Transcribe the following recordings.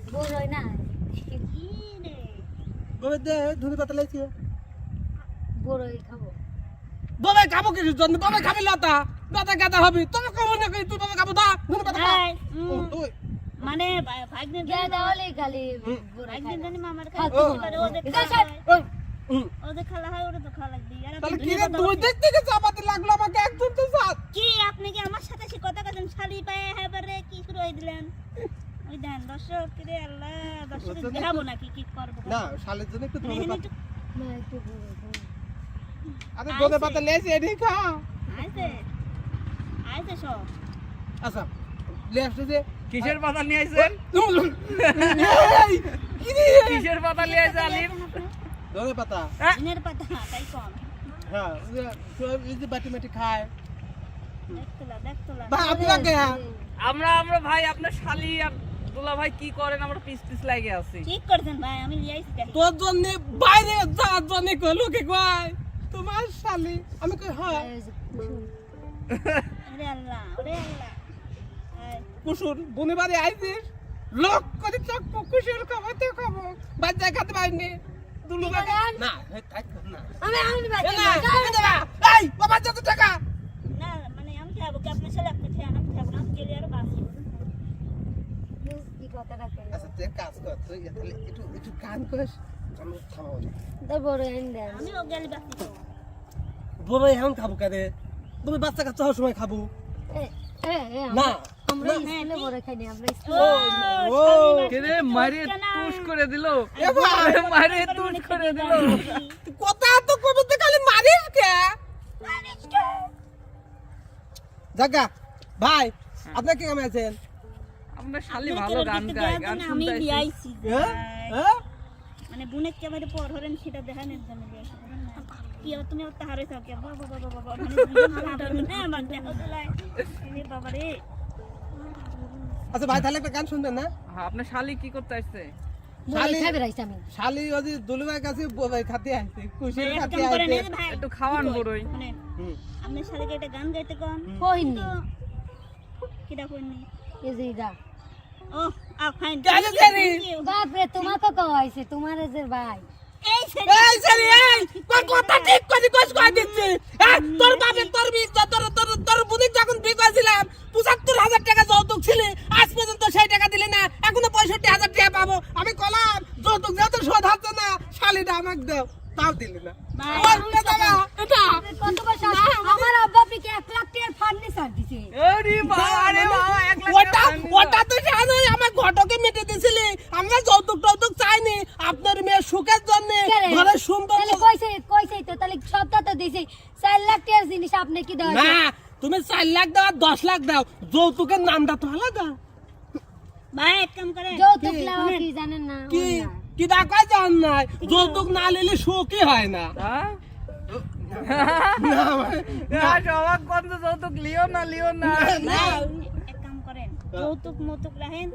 বড়ই না কি রে বাবা দে ধনে পাতা লাইছে বড়ই খাবো বাবা খাবো কিছু জন্য বাবা খাবি লতা লতা গাদা হবে তুমি খাবো না তুই বাবা খাবো দা ধনে পাতা খা এই, তুই মানে ভাগ্নের গিয়া দাওলে খালি বড়ই ভাগ্নের জানি মামার খাও খাওয়া তুমি। পারে ওদের এটা খাওয়া হয়। হুম ওদের খাওয়া হয় ওটা তো খাওয়া লাগবে আর তাহলে আপনি কি রে ধনে তুই পাতা- দেখতে কি চাপাতে লাগলো আমাকে একদম তো সাথ কি আপনি কি আমার সাথে সে কথা কাছেন শালি পায়ে হেবারে কি শুরু হয়ে দিলেন ওই দেন দর্শক রে আল্লাহ দর্শক দেখাবো নাকি কি করবো না শালের জন্য একটু ধনে পাতা না একটু বড়ই খাবো আরে ধনে পাতা লেছে এনে খা আইছে আইছে সব আচ্ছা লে আসছে যে কিসের পাতা নিয়ে আইছেন এই, কি রে কিসের পাতা নিয়ে আইছে আলিম ধনে পাতা দিনের পাতা তাই কম হ্যাঁ এই যে বাটি মাটি খায় দেখতলা বা আপনাকে আমরা ভাই আপনার শালি আর দুলা ভাই কি করেন আমরা পিস পিস লাগে আছি ঠিক করছেন ভাই আমি লিয়াইছি তাই তোর জন্য বাইরে যাওয়ার জন্য কই লোকে কয় তোমার শালি আমি কই হ্যাঁ ওরে আল্লাহ এই, কুসুর বনে বাড়ি আইছিস লোক করে চক কুসুর খাওয়াতে খাবো বাচ্চা খেতে পারিনি দুলু বাবা না এই থাক না আমি বাচ্চা এই বাবা যত টাকা না মানে আমি খাবো কি আপনার ছেলে আপনি খেয়ে আমি খাবো না আমি গেলে আরো বাসি কি কথা রাখে আচ্ছা তুই এক কাজ কর তুই তাহলে একটু গান করিস আমি খাওয়াবো না তো বড়ই এনে দেন আমিও গেলে বাসি খাবো বড় এখন খাবো কারে তুমি বাচ্চা কাচ্চা হওয়ার সময় খাবো এ এ না আমরা স্কুলে বড়ই খাইনি আমরা ও কেরে মারে তুষ করে দিল এ ভাই মারে তুষ করে দিল কথা তো কবিতে খালি মারিস কে জাগা ভাই আপনি কি কেমন আছেন আমরা শালি ভালো গান গায় গান আমি শুনতে লিয়াইছি হ্যাঁ হ্যাঁ মানে বুনের ক্যামেরা পর হরেন সেটা দেখানোর জন্য লিয়াইছি কি আর তুমি ওটা হারে থাও কে বাবা বাবা বাবা মানে দুজন হাঁটানো না আমার দেখো তোলাই এ বাবা রে আচ্ছা ভাই তাহলে একটা গান শুনবেন না হ্যাঁ আপনার শালি কি করতে আসছে বড়ই খাবে রাইছি আমি শালি ওই দুলুভাই কাছে খাতে আসছে খুশির এক খাতে কাম করেন আসছে এই যে ভাই একটু খাওয়ান বড়ই মানে হুম আপনার শালিকে একটা গান গাইতে কোন কইনি কিটা কইনি এই যে ইরা ও আ ফাইন গান গাইনি। বাপ রে তোমাকে কইছে তোমার যে ভাই এই সে এই শালি এই তোর কথা ঠিক করে কস কই দিচ্ছি হ্যাঁ তোর বাপে তোর বি তোর বুনি যখন বি করেছিলাম ৭৫,০০০ টাকা যৌতুক ছিল আজ পর্যন্ত সেই টাকা দিলি না এখনো ৬৫,০০০ টাকা পাবো আমি কলাম যৌতুক যেহেতু শোধ হচ্ছে না শালিটা আমাকে দাও তাও দিলি না ভাই, ওই দাদা এটা কত পয়সা আমার আব্বা আপনাকে 1 লাখ টাকার ফার্নিচার দিছে আরে বাবা 1 লাখ ওটা ওটা তো জানোই আমার ঘটকে মেটে দিছিলি আমরা যৌতুক টৌতুক চাইনি আপনার মেয়ে সুখের জন্য ঘরে সুন্দর তাহলে কইছে তো তাহলে সবটা তো দিছে 4 লাখ টাকার জিনিস আপনি কি দাও না তুমি 4 লাখ দাও আর 10 লাখ দাও যৌতুকের নামটা তো আলাদা ভাই এক কাম করেন যৌতুক লাও কি জানেন না কি কি দেখায় জান নাই যৌতুক না নিলে সুখই হয় না হ্যাঁ না ভাই, সবাক কত যৌতুক লিও না না এক কাম করেন যৌতুক মৌতুক রাখেন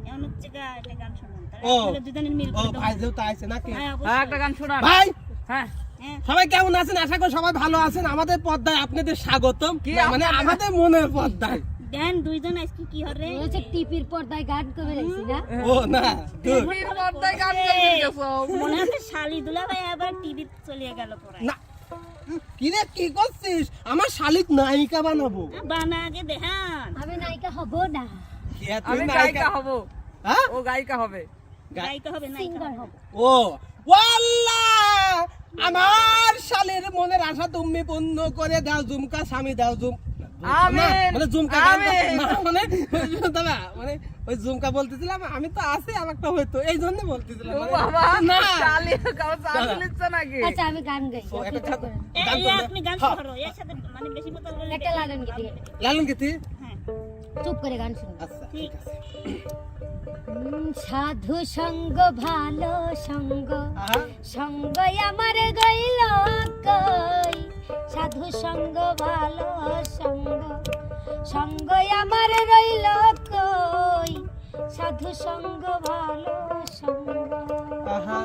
এমন হচ্ছে একটা গান শুনুন ও তাহলে দুজনের মিল ও করে দেবো। ভাই যেহেতু আইছে নাকি হ্যাঁ, হ্যাঁ অবশ্যই। একটা গান শোনান ভাই হ্যাঁ হ্যাঁ সবাই কেমন আছেন আশা করি সবাই ভালো আছেন আমাদের পর্দায় আপনাদের স্বাগতম কি মানে আপনাদের- আমাদের মনের পর্দায় দেন দুইজন আজকে কি হরে হচ্ছে টিপির পর্দায় গান করে রাখছি না ও না দুধ। টিভির পর্দায় গান গাইতে গেছো মনে হচ্ছে শালি দুলা ভাই আবার টিভি চলে গেল পড়ায় না কি রে কি করছিস আমার শালিক নায়িকা বানাবো বানা আগে দেখান আমি নায়িকা হব না কে তুই আমি নায়িকা গায়িকা হব হ্যাঁ ও গায়িকা হবে গাইতে হবে না সিঙ্গার হব ও ওয়াল্লাহ আমার শালের মনের আশা তুমি পূর্ণ করে দাও ঝুমকা স্বামী দাও আমিন, মানে ঝুমকা গান আমিন। না, মানে দাদা মানে ওই ঝুমকা বলতেছিলাম আমি তো আছি আমারটা হয়তো এই জন্য বলতেছিলাম ও মানে- বাবা না শালি কাও চাল লিচ্ছে নাকি আচ্ছা আমি গান গাই ও, একটা গান- গান এই করবে? আপনি গান হ্যাঁ। করো এর সাথে মানে বেশি বোতল হলে একটা লালন গীতি লালন গীতি হ্যাঁ চুপ করে গান শুনি আচ্ছা ঠিক ঠিক আছে সাধু সঙ্গ ভালো সঙ্গ আহা সঙ্গ আমার গইল কই সাধু সঙ্গ ভালো সঙ্গ সঙ্গ আমার রইল কই সাধু সঙ্গ ভালো সঙ্গ আহা